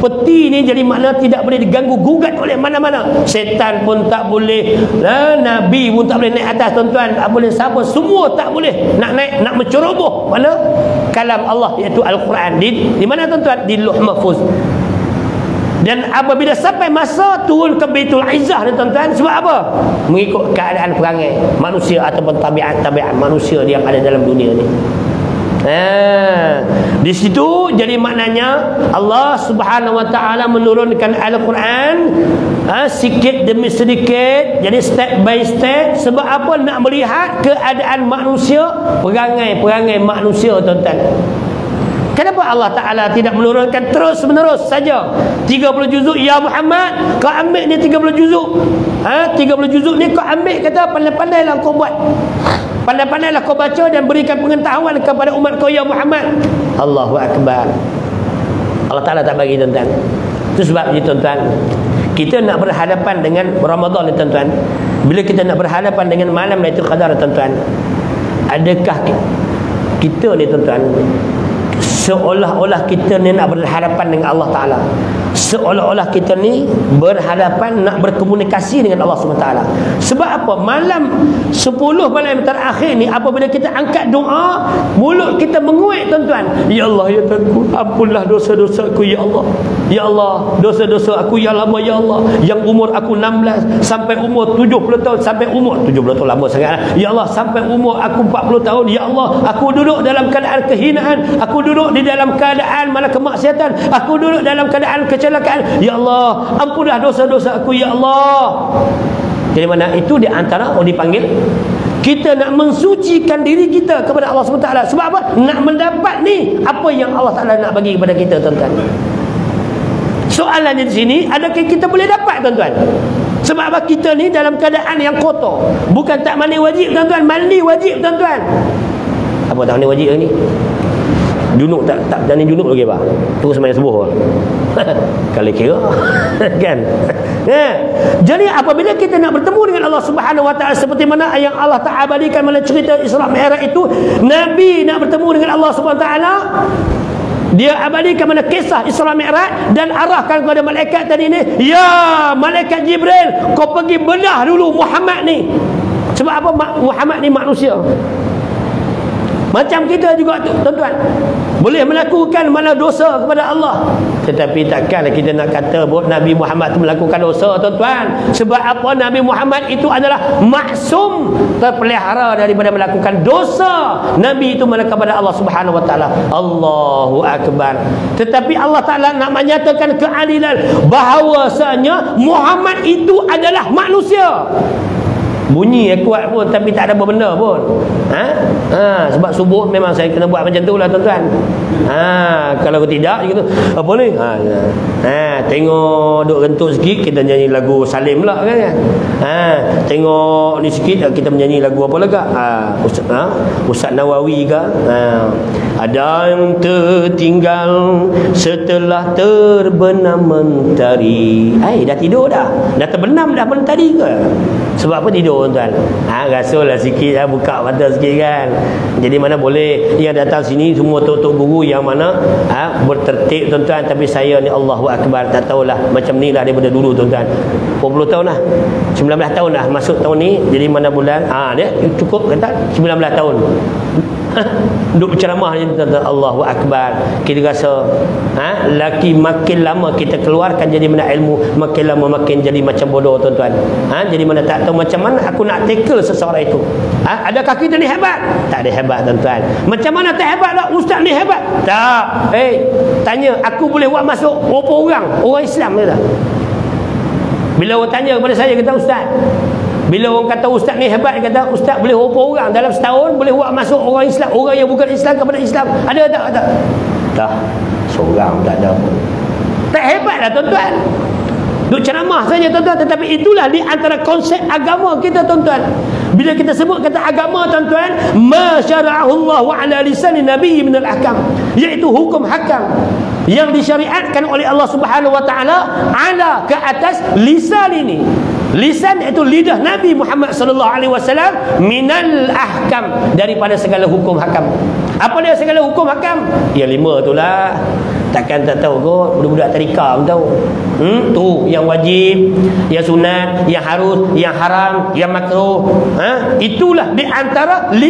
Peti ni jadi makna tidak boleh diganggu gugat oleh mana-mana. Setan pun tak boleh, Nabi pun tak boleh naik atas, tuan-tuan. Tak boleh siapa, semua tak boleh nak naik, nak menceroboh mana kalam Allah, iaitu Al-Quran. Di mana, tuan-tuan? Di Lauh Mahfuz. Dan apabila sampai masa turun ke Baitul Izzah ni, tuan-tuan, sebab apa? Mengikut keadaan perangai manusia ataupun tabiat manusia yang ada dalam dunia ni. Di situ jadi maknanya Allah Subhanahu wa taala menurunkan Al-Quran sikit demi sedikit, jadi step by step. Sebab apa? Nak melihat keadaan manusia, perangai manusia, tuan-tuan. Kenapa Allah Ta'ala tidak menurunkan terus menerus saja 30 juzuk? Ya Muhammad, kau ambil ni 30 juzuk, 30 juzuk ni kau ambil, kata pandai-pandailah kau buat, pandai-pandailah kau baca dan berikan pengetahuan kepada umat kau, ya Muhammad. Allahu Akbar. Allah Ta'ala tak bagi, tuan-tuan. Itu sebab ni, tuan-tuan, kita nak berhadapan dengan Ramadan ni, tuan-tuan. Bila kita nak berhadapan dengan malam Lailatul Qadar, tuan-tuan, adakah kita ni, tuan-tuan, seolah-olah kita ni nak berhadapan dengan Allah Ta'ala, seolah-olah kita ni berhadapan nak berkomunikasi dengan Allah SWT. Sebab apa? Malam 10 malam terakhir ni, apabila kita angkat doa, mulut kita menguat, tuan-tuan. Ya Allah, ya Tuhanku, ampunlah dosa-dosa aku, ya Allah. Ya Allah, dosa-dosa aku yang lama, ya Allah, yang umur aku 16 sampai umur 70 tahun, sampai umur 70 tahun lama sangat. Ya Allah, sampai umur aku 40 tahun, ya Allah, aku duduk dalam keadaan kehinaan, aku duduk di dalam keadaan malah kemaksiatan, aku duduk dalam keadaan kecelakaan. Ya Allah, ampunlah dosa-dosa aku, ya Allah. Jadi mana itu di antara dipanggil kita nak mensucikan diri kita kepada Allah SWT. Sebab apa? Nak mendapat ni apa yang Allah Ta'ala nak bagi kepada kita, tuan-tuan. Soalannya di sini, adakah kita boleh dapat, tuan-tuan? Sebab apa? Kita ni dalam keadaan yang kotor. Bukan tak mandi wajib, tuan-tuan, mandi wajib, tuan-tuan. Apa tak mandi wajib ni? Junub tak jadi junub lagi apa? Terus main subuh. Kalau kira kan. Jadi apabila kita nak bertemu dengan Allah Subhanahu wa taala, seperti mana yang Allah Ta'ala abadikan dalam cerita Isra Mi'raj itu, Nabi nak bertemu dengan Allah Subhanahu wa taala, dia abadikan mana kisah Isra Mi'raj dan arahkan kepada malaikat tadi ni, ya malaikat Jibril, kau pergi bedah dulu Muhammad ni. Sebab apa? Muhammad ni manusia. Macam kita juga tuan-tuan, boleh melakukan mana dosa kepada Allah, tetapi takkanlah kita nak kata bahawa Nabi Muhammad itu melakukan dosa, tuan-tuan. Sebab apa? Nabi Muhammad itu adalah maksum, terpelihara daripada melakukan dosa. Nabi itu mana kepada Allah Subhanahu wa taala. Allahu akbar. Tetapi Allah Taala nak menyatakan keadilan, bahawasanya Muhammad itu adalah manusia. Bunyi kuat pun tapi tak ada apa benda pun. Sebab subuh memang saya kena buat macam tu lah, tuan-tuan. Kalau tidak gitu, apa ni? Tengok duk rentuk sikit kita nyanyi lagu Salim pula kan. Tengok ni sikit kita menyanyi lagu apa lega? Ustaz Nawawi ke? Ada yang tertinggal setelah terbenam mentari. Dah tidur dah. Dah terbenam dah mentari ke? Sebab apa tidur, tuan? Rasullah sikit, buka mata sikit kan. Jadi mana boleh yang datang sini semua tok-tok guru yang mana bertertib, tuan-tuan. Tapi saya ni Allahu akbar, tak tahulah macam ni lah daripada dulu, tuan-tuan. 20 tahun dah, 19 tahun dah masuk tahun ni. Jadi mana bulan dia cukup kata 19 tahun duk berceramah je, tuan-tuan. Allahu akbar. Kita rasa laki makin lama kita keluarkan jadi mana ilmu, makin lama makin jadi macam bodoh, tuan-tuan. Jadi mana tak tahu macam mana aku nak tackle seseorang itu. Adakah kita ni hebat? Tak ada hebat, tuan-tuan. Macam mana tak hebat tak? Ustaz ni hebat? Tak. Tanya aku boleh buat masuk berapa orang Islam ke tak? Bila orang tanya kepada saya, kata ustaz, bila orang kata ustaz ni hebat, kata ustaz boleh berapa orang dalam setahun boleh buat masuk orang Islam, orang yang bukan Islam kepada Islam? Ada tak? Tak. Seorang tak ada pun. Tak hebat lah, tuan-tuan. Duk ceramah saja, tuan-tuan. Tetapi itulah di antara konsep agama kita, tuan-tuan. Bila kita sebut kata agama, tuan-tuan, ma syara'ahu Allah ala lisan nabi min al-ahkam, iaitu hukum hakam yang disyariatkan oleh Allah Subhanahu wa taala ala ke atas lisan ini. Lisan iaitu lidah Nabi Muhammad sallallahu alaihi wasallam, minal ahkam, daripada segala hukum hakam. Apa dia segala hukum hakam? Ya 5 itulah. Takkan tak tahu kot, budak-budak tadika pun tahu. Tu yang wajib, yang sunat, yang harus, yang haram, yang makruh. Itulah di antara 5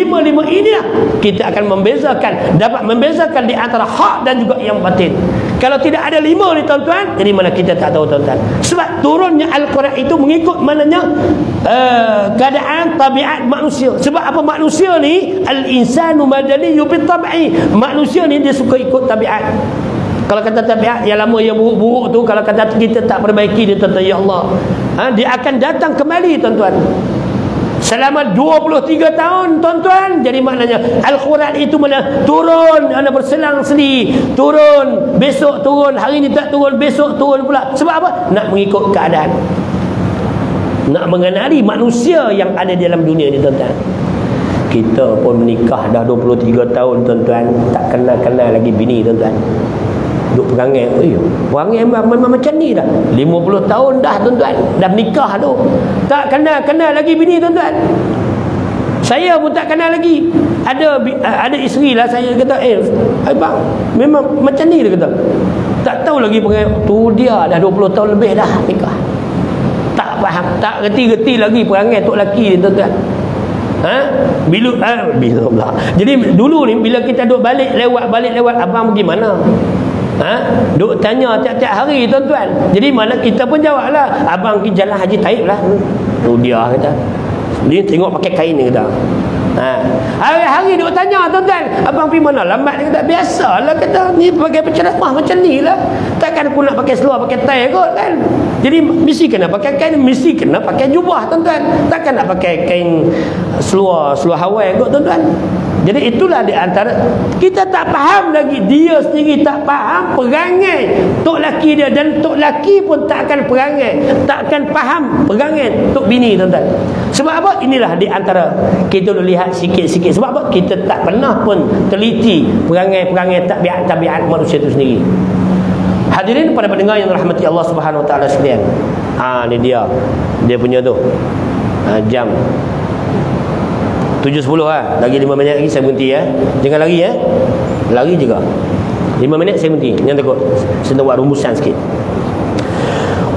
inilah kita akan membezakan, dapat membezakan di antara hak dan juga yang batin. Kalau tidak ada 5 ni, tuan-tuan, jadi mana kita tak tahu, tuan-tuan. Sebab turunnya Al-Quran itu mengikut mananya keadaan tabiat manusia. Sebab apa? Manusia ni al-insanu madaniyyu bitab'i. Manusia ni dia suka ikut tabiat. Kalau kata tabiat yang lama yang buruk-buruk tu, kalau kata kita tak perbaiki dia, tuan-tuan, ya Allah, dia akan datang kembali, tuan-tuan. Selama 23 tahun, tuan-tuan. Jadi maknanya Al-Quran itu mana turun, berselang-seli, turun, besok turun, hari ni tak turun, besok turun pula. Sebab apa? Nak mengikut keadaan, nak mengenali manusia yang ada dalam dunia ni, tuan-tuan. Kita pun menikah dah 23 tahun, tuan-tuan, tak kenal-kenal lagi bini, tuan-tuan. Duk perangai, perangai memang macam ni dah. 50 tahun dah, tuan-tuan, dah menikah tu, tak kenal lagi bini, tuan-tuan. Saya pun tak kenal lagi. Ada isteri lah saya, kata bang, memang macam ni, dia kata. Tak tahu lagi perangai tu, dia dah 20 tahun lebih dah nikah. Tak faham, tak reti-reti lagi perangai tok lelaki ni, tuan-tuan. Bila pula. Jadi dulu ni bila kita duk balik lewat abang pergi mana? Duk tanya tiap-tiap hari, tuan-tuan. Jadi mana kita pun jawablah, abang pergi jalan Haji Taib lah. Tu dia kata. Dia tengok pakai kain ni, kata. Hari-hari duk tanya, tuan-tuan, abang pergi mana? Lambat, dia kata. Biasalah, kata, ni pakai penceramah macam ni lah. Takkan aku nak pakai seluar, pakai tie kot kan. Jadi mesti kena pakai kain, mesti kena pakai jubah, tuan-tuan. Takkan nak pakai kain seluar Hawaii kot, tuan-tuan. Jadi itulah di antara kita tak faham lagi, dia sendiri tak faham perangai tok laki dia, dan tok laki pun tak akan perangai, tak akan faham perangai tok bini, tuan-tuan. Sebab apa? Inilah di antara kita boleh lihat sikit-sikit. Sebab apa? Kita tak pernah pun teliti perangai-perangai tabiat manusia itu sendiri. Hadirin para pendengar yang dirahmati Allah Subhanahu wa taala sekalian. Ni dia punya tu. Jam 7.10 lagi 5 minit lagi saya berhenti Jangan lari lari juga. 5 minit saya berhenti. Jangan takut. Saya nak buat rumusan sikit.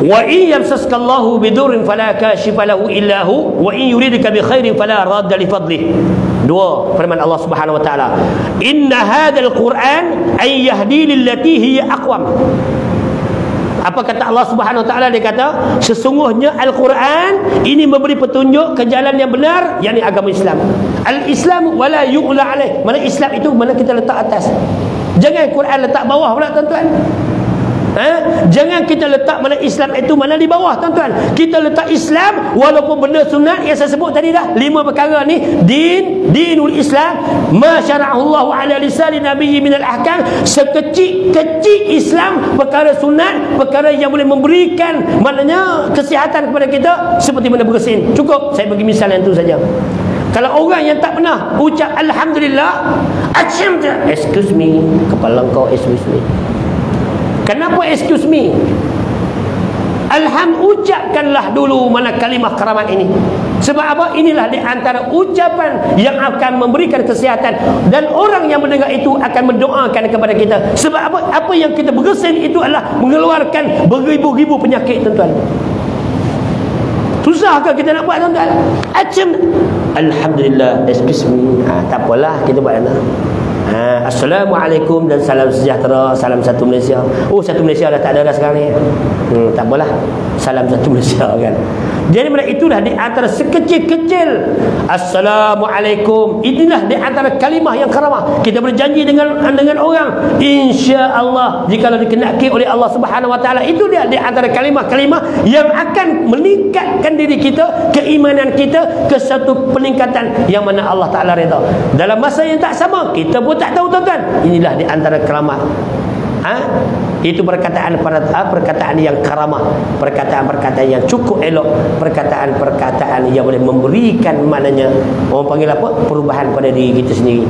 Wa in yamsaskallahu bidurrin fala kashifa lahu illa hu wa in yuridka bi khairin fala radda li fadlih. Dua firman Allah Subhanahu wa taala, inna hadzal Qur'an ay yahdi lillati hiya aqwam. Apa kata Allah Subhanahu wa taala? Dia kata sesungguhnya Al-Quran ini memberi petunjuk ke jalan yang benar, yakni agama Islam. Al-Islam wala yu'la alaih. Mana Islam itu mana kita letak atas. Jangan Quran letak bawah pula tuan-tuan. Jangan kita letak mana Islam itu mana di bawah tuan-tuan. Kita letak Islam walaupun benda sunat yang saya sebut tadi dah. 5 perkara ni, dinul Islam ma syara'ahu Allah ala lisan nabiyyi minal ahkam. Sekecil-kecil Islam perkara sunat, perkara yang boleh memberikan maknanya kesihatan kepada kita seperti mana bersin. Cukup saya bagi misal yang itu saja. Kalau orang yang tak pernah ucap alhamdulillah, excuse me, kepala kau excuse me. Kenapa excuse me? Ucapkanlah dulu mana kalimah keramat ini. Sebab apa? Inilah di antara ucapan yang akan memberikan kesihatan, dan orang yang mendengar itu akan mendoakan kepada kita. Sebab apa? Apa yang kita bersin itu adalah mengeluarkan beribu-ribu penyakit tuan-tuan. Susahkah kita nak buat tuan-tuan? Alhamdulillah, excuse me. Tak apalah, kita buat anak. Assalamualaikum dan salam sejahtera, salam satu Malaysia. Oh, satu Malaysia dah tak ada dah sekarang ni. Tak apalah, salam satu Malaysia kan. Jadi mana itulah di antara sekecil-kecil Assalamualaikum. Inilah di antara kalimah yang karamah. Kita berjanji dengan orang, insya-Allah jikalau dikenaki oleh Allah Subhanahu wa taala, itu dia di antara kalimah-kalimah yang akan meningkatkan diri kita, keimanan kita ke satu peningkatan yang mana Allah Taala redha. Dalam masa yang tak sama, kita pun tak tahu tuan-tuan. Inilah di antara karamah. Itu perkataan yang karamah, perkataan-perkataan yang cukup elok, perkataan-perkataan yang boleh memberikan maknanya orang panggil apa? Perubahan pada diri kita sendiri.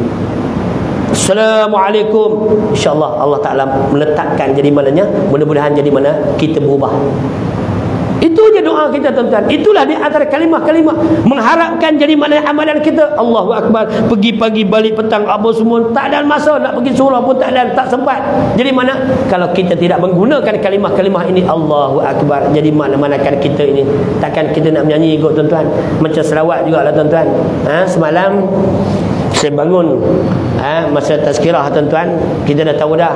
Assalamualaikum, insya-Allah Allah Taala meletakkan jadi maknanya, mudah-mudahan jadi mana kita berubah. Itu je doa kita tuan-tuan. Itulah di antara kalimah-kalimah mengharapkan jadi mana amalan kita. Allahu Akbar, pergi pagi balik petang apa semua, tak ada masa nak pergi surau pun tak ada, tak sempat. Jadi mana kalau kita tidak menggunakan kalimah-kalimah ini, Allahu Akbar, jadi mana-manakan kita ini. Takkan kita nak menyanyi ikut tuan-tuan. Macam selawat jugalah tuan-tuan. Semalam saya bangun masa tazkirah tuan-tuan, kita dah tahu dah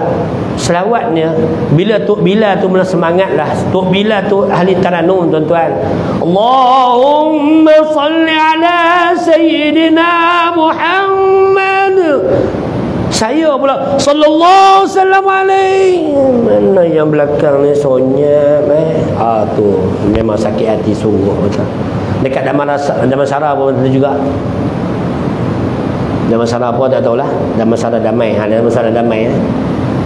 selawatnya. Bila Tok Bila tu mula semangat lah. Tok Bila tu ahli taranum tuan-tuan. Allahumma salli ala Sayyidina Muhammad. Saya pula sallallahu sallam alaihi. Mana yang belakang ni sonyap tu memang sakit hati sungguh betul. Dekat Damansara pun juga. Damansara apa tak tahulah. Damansara damai. Damansara damai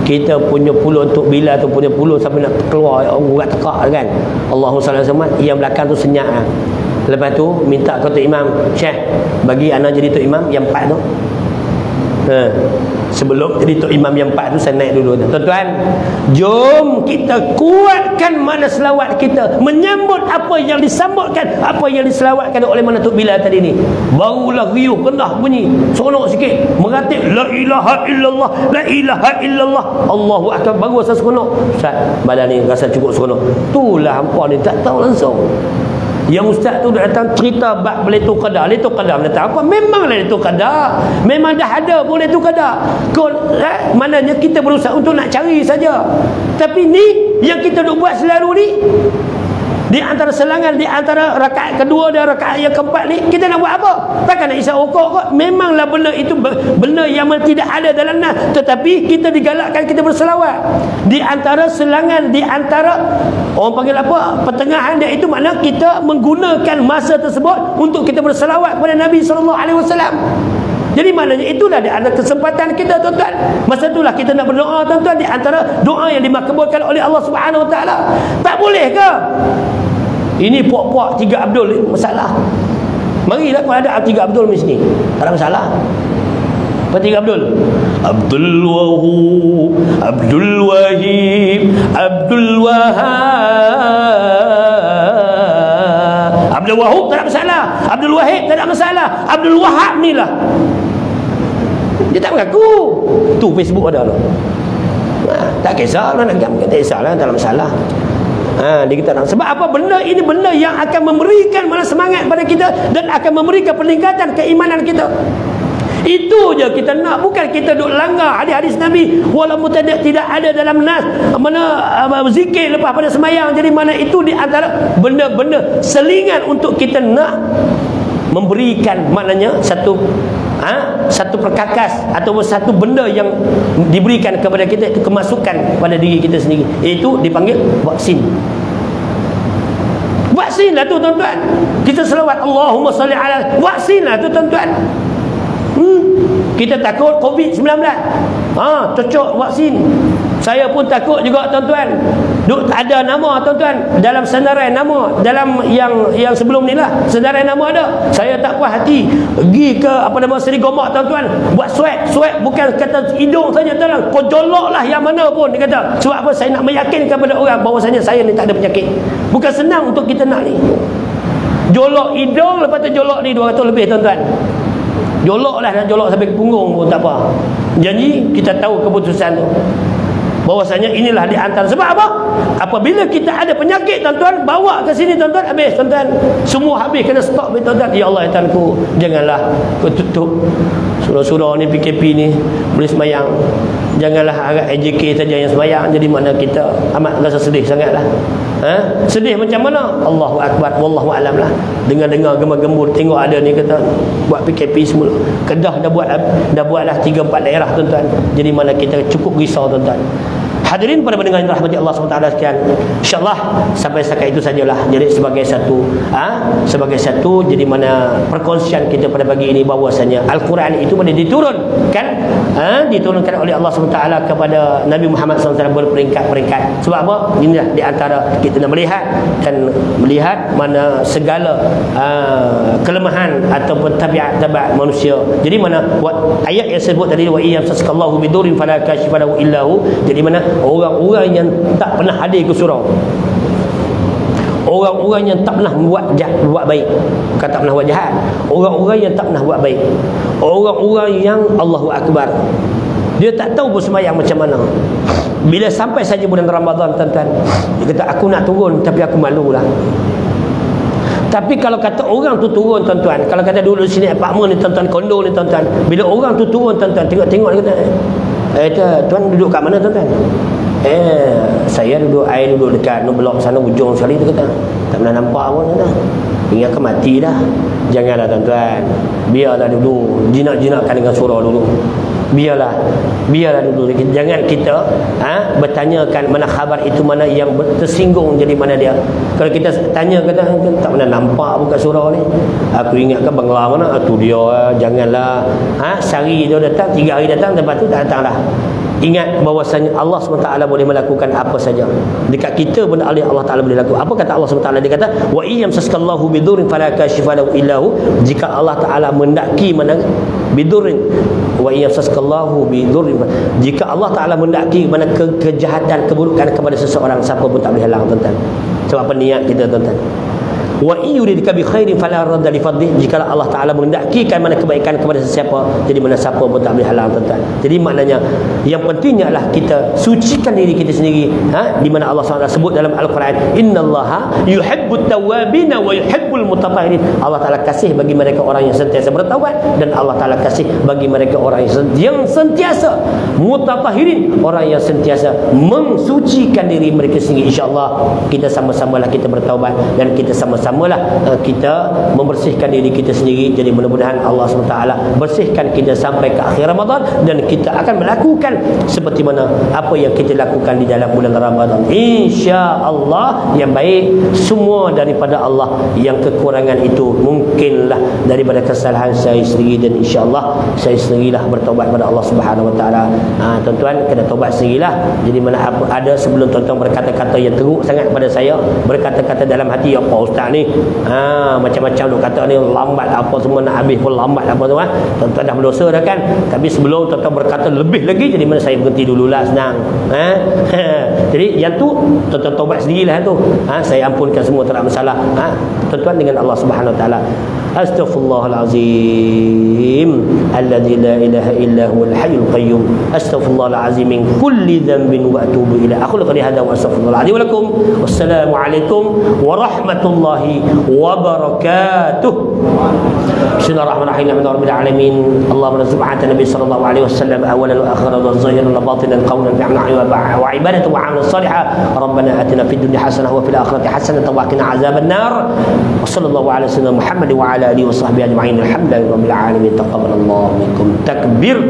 kita punya pulau untuk bila tu punya pulau sampai nak keluar urat tekak kan. Allahumma salli alaihi wasallam. Yang belakang tu senyap Lepas tu minta ke Tok Imam, Syekh bagi anak jadi Tok Imam yang 4 tu. Sebelum jadi Tok Imam yang 4 tu saya naik dulu. Tuan-tuan, jom kita kuatkan mana selawat kita, menyambut apa yang disambutkan, apa yang diselawatkan oleh mana Tok Bila tadi ni. Barulah riuh kendah bunyi, seronok sikit, meratip la ilaha illallah, la ilaha illallah, Allahu akbar, baru rasa seronok. Ustaz, badan ni rasa cukup seronok. Itulah hampa ni tak tahu langsung. Yang ustaz tu datang cerita bab Lailatul Qadar. Lailatul Qadar datang apa? Memanglah Lailatul Qadar. Memang dah ada pun Lailatul Qadar. Maknanya kita berusaha untuk nak cari saja. Tapi ni yang kita duk buat selalu ni, di antara selangan, di antara rakaat kedua dan rakaat yang keempat ni, kita nak buat apa? Takkan nak isap rokok kot. Memanglah benda itu benda yang tidak ada dalam nas, tetapi kita digalakkan kita berselawat. Di antara selangan, di antara orang panggil apa, pertengahan dia itu makna kita menggunakan masa tersebut untuk kita berselawat kepada Nabi SAW. Jadi maknanya itulah di antara kesempatan kita tuan-tuan. Masa itulah kita nak berdoa tuan-tuan, di antara doa yang dimakbulkan oleh Allah Subhanahu Wa Taala. Tak boleh ke ini puak-puak 3 Abdul ni masalah? Marilah kalau ada 3 Abdul di sini, tak ada masalah. Apa 3 Abdul? Abdul Wahab, Abdul Wahib, Abdul Wahab. Abdul Wahab tak ada masalah, Abdul Wahib tak ada masalah, Abdul Wahab ni lah. Dia tak mengaku. Tu Facebook ada lah. Tak kisah lah nak gambar, tak kisah lah, tak ada masalah. Dia kata sebab apa? Benda ini benda yang akan memberikan mana semangat pada kita dan akan memberikan peningkatan keimanan kita. Itu je kita nak, bukan kita duk langgar hadis-hadis Nabi walaupun tidak ada dalam nas mana zikir lepas pada semayang. Jadi mana itu di antara benda-benda selingan untuk kita nak memberikan maknanya satu perkakas ataupun satu benda yang diberikan kepada kita, itu kemasukan pada diri kita sendiri, iaitu dipanggil vaksin. Vaksin lah tu tuan-tuan. Kita selawat Allahumma salli ala, vaksin lah tu tuan-tuan. Kita takut COVID-19, cocok vaksin. Saya pun takut juga tuan-tuan. Ada nama tuan-tuan dalam senarai nama, dalam yang sebelum ni lah, senarai nama ada. Saya tak puas hati pergi ke Seri Gomak tuan-tuan, buat swab bukan kata hidung saja tuan, kau joloklah yang mana pun dia kata. Sebab apa? Saya nak meyakinkan kepada orang bahawasanya saya ni tak ada penyakit. Bukan senang untuk kita nak ni. Jolok hidung, lepas tu jolok ni 200 lebih tuan-tuan. Jolok lah, nak jolok sampai ke punggung pun tak apa. Janji kita tahu keputusan tu, bahwasanya inilah di antara. Sebab apa? Apabila kita ada penyakit tuan-tuan, bawa ke sini tuan-tuan, habis tuan-tuan, semua habis, kena stop tuan-tuan. Ya Allah ya Tuhanku, janganlah kau tutup surau-surau ni, PKP ni, boleh semayang. Janganlah agak AJK saja yang semayang. Jadi mana kita amat rasa sedih sangatlah. Sedih macam mana? Allahu Akbar, wallahu alam lah. Dengar-dengar gemar-gembur, tengok ada ni kata buat PKP semula. Kedah dah buatlah 3-4 daerah tuan-tuan. Jadi mana kita cukup risau tuan-tuan. Hadirin para pendengar yang dirahmati Allah SWT sekian. InsyaAllah sampai setakat itu sajalah. Jadi sebagai satu jadi mana perkongsian kita pada pagi ini, bahawasanya Al-Quran itu pada diturunkan oleh Allah SWT kepada Nabi Muhammad SAW berperingkat-peringkat. Sebab apa? Inilah di antara kita nak melihat mana segala kelemahan ataupun tabiat manusia. Jadi mana ayat yang sebut tadi, wa iyam saskallahu bidurin fala kashifa lahu illahu. Jadi mana orang-orang yang tak pernah hadir ke surau, orang-orang yang tak pernah buat baik, bukan tak pernah buat jahat, orang-orang yang tak pernah buat baik, orang-orang yang Allahu Akbar, dia tak tahu bersemayang macam mana. Bila sampai saja bulan Ramadan tuan-tuan, dia kata aku nak turun tapi aku malu lah. Tapi kalau kata orang tu turun tuan-tuan, kalau kata dulu sini apartmen ni tuan-tuan, kondo ni tuan-tuan, bila orang tu turun tuan-tuan, tengok-tengok dia kata, tuan duduk kat mana tuan-tuan? Saya duduk dekat blok sana ujung sekali. Dia kata tak pernah nampak pun tuan-tuan. Ingatkan mati dah. Janganlah tuan-tuan, biarlah dulu, jinak-jinakkan dengan surau dulu. Biarlah dulu. Jangan kita bertanyakan mana khabar itu, mana yang tersinggung, jadi mana dia. Kalau kita tanya kata tak pernah nampak buka surau ni, aku ingatkan bangla mana tu dia. Janganlah sehari dia datang, 3 hari datang, lepas tu tak datang dah. Ingat bahawasanya Allah SWT boleh melakukan apa saja. Dekat kita pun Allah Ta'ala boleh lakukan. Apa kata Allah SWT? Dia kata wa iyam saskallahu bidurin fala kashifa lahu illahu. Jika Allah Ta'ala mendaki mana bidurin, wa iyam saskallahu bidurin, jika Allah Ta'ala mendaki mana kejahatan, keburukan kepada seseorang, siapa pun tak boleh halang tuan-tuan. Sebab apa? Niat kita tuan-tuan. Wa yuridka bi khairin fala radda li fadli. Jika Allah Taala menghendakikan mana kebaikan kepada sesiapa, jadi mana siapa pun tak boleh halang tuan-tuan. Jadi maknanya yang pentingnya adalah kita sucikan diri kita sendiri, di mana Allah SWT sebut dalam Al-Quran, innallaha yuhibbut tawwabin wa yuhibbul mutatahhirin. Allah Taala kasih bagi mereka orang yang sentiasa bertaubat, dan Allah Taala kasih bagi mereka orang yang sentiasa mutatahhirin, orang yang sentiasa mensucikan diri mereka sendiri. InsyaAllah kita sama-samalah kita bertaubat, dan kita sama-samalah kita membersihkan diri kita sendiri. Jadi mudah-mudahan Allah SWT bersihkan kita sampai ke akhir Ramadan, dan kita akan melakukan seperti mana apa yang kita lakukan di dalam bulan Ramadan. InsyaAllah yang baik semua daripada Allah, yang kekurangan itu mungkinlah daripada kesalahan saya sendiri, dan insyaAllah saya sendirilah bertaubat kepada Allah Subhanahu Wa Taala. Tuan-tuan kena taubat sendirilah. Jadi mana apa ada sebelum tuan-tuan berkata-kata yang teruk sangat pada saya, berkata-kata dalam hati, apa ustaz ni macam-macam duk kata ni, lambat apa semua, nak habis pun lambat apa semua. Tuan-tuan dah berdosa dah kan. Tapi sebelum tuan-tuan berkata lebih lagi, jadi mana saya berhenti dululah, senang. Jadi yang tu tuan-tuan taubat sendirilah tu. Saya ampunkan semua, tak ada masalah. Tuan-tuan dengan Allah Subhanahu Wa Taala. Astaghfirullahalazim alladzi la ilaha illa huwal hayyul qayyum. Astaghfirullahalazim min kulli dhanbin wa atubu ilaih. Aku qali hada wa astaghfirullahalazim wa lakum. Wassalamualaikum warahmatullahi wabarakatuh. Bismillahirrahmanirrahim. Alhamdulillahirabbil alamin. Allahumma subhanahu nabi sallallahu alaihi wasallam awalan wa akhiran wa zahiran wa batinan qawlan fi'lan wa ibadatan wa amalan salihah. Rabbana atina fid dunya hasanah wa fil akhirati hasanah wa qina azaban nar. Wa sallallahu ala sayyidina Muhammad wa ala alihi wa sahbihi ajma'in. Alhamdulillahirabbil alamin. Taqabbalallahu minkum. Takbir.